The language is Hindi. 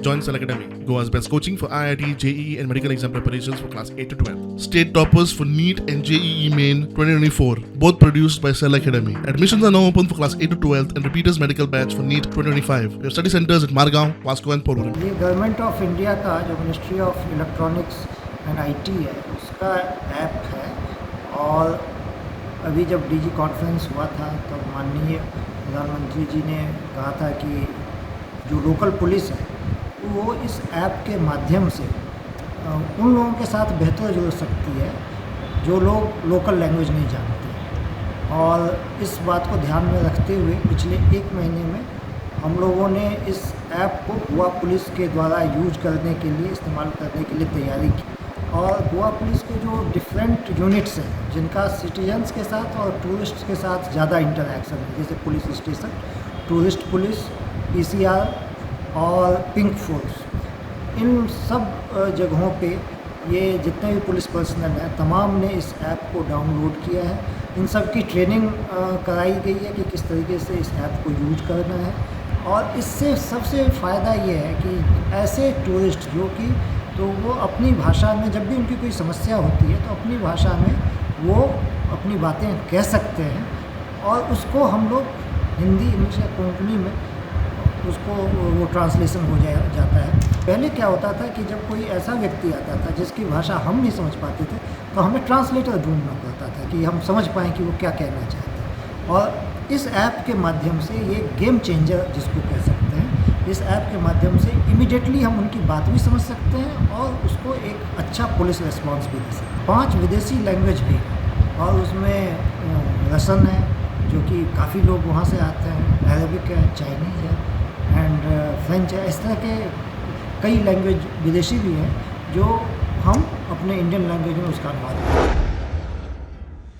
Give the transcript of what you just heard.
Join Cell Academy, Goa's best coaching for IIT, JEE and medical exam preparations for class 8 to 12. State toppers for NEET and JEE Main 2024, both produced by Cell Academy. Admissions are now open for class 8 to 12th and repeaters medical batch for NEET 2025. We have study centers at Margao, Vasco and Porvorim. ये गवर्नमेंट ऑफ इंडिया का जो ministry of electronics and IT है उसका ऐप है। और अभी जब डीजी कॉन्फ्रेंस हुआ था तो माननीय प्रधानमंत्री जी ने कहा था कि जो लोकल पुलिस है वो इस ऐप के माध्यम से उन लोगों के साथ बेहतर जुड़ सकती है जो लोग लोकल लैंग्वेज नहीं जानते। और इस बात को ध्यान में रखते हुए पिछले 1 महीने में हम लोगों ने इस ऐप को गोवा पुलिस के द्वारा यूज करने के लिए इस्तेमाल करने के लिए तैयारी की। और गोवा पुलिस के जो डिफरेंट यूनिट्स हैं जिनका सिटीजन्स के साथ और टूरिस्ट के साथ ज़्यादा इंटरैक्शन है, जैसे police station, tourist police, PCR और पिंक फोर्स, इन सब जगहों पे ये जितने भी पुलिस पर्सनल हैं तमाम ने इस ऐप को डाउनलोड किया है। इन सब की ट्रेनिंग कराई गई है कि किस तरीके से इस ऐप को यूज करना है। और इससे सबसे फ़ायदा ये है कि ऐसे टूरिस्ट जो कि तो वो अपनी भाषा में जब भी उनकी कोई समस्या होती है तो अपनी भाषा में वो अपनी बातें कह सकते हैं और उसको हम लोग हिंदी, इंग्लिश या कोंकणी में उसको वो ट्रांसलेशन हो जाता है। पहले क्या होता था कि जब कोई ऐसा व्यक्ति आता था जिसकी भाषा हम नहीं समझ पाते थे तो हमें ट्रांसलेटर ढूंढना पड़ता था कि हम समझ पाएँ कि वो क्या कहना चाहते हैं। और इस ऐप के माध्यम से ये गेम चेंजर जिसको कह सकते हैं, इस ऐप के माध्यम से इमीडिएटली हम उनकी बात भी समझ सकते हैं और उसको एक अच्छा पुलिस रिस्पांस भी दे सकते हैं। 5 विदेशी लैंग्वेज भी और उसमें रसन है जो कि काफ़ी लोग वहाँ से आते हैं, अरबिक है, चाइनीज़ है एंड फ्रेंच है। इस तरह के कई लैंग्वेज विदेशी भी हैं जो हम अपने इंडियन लैंग्वेज में उसका अनुवाद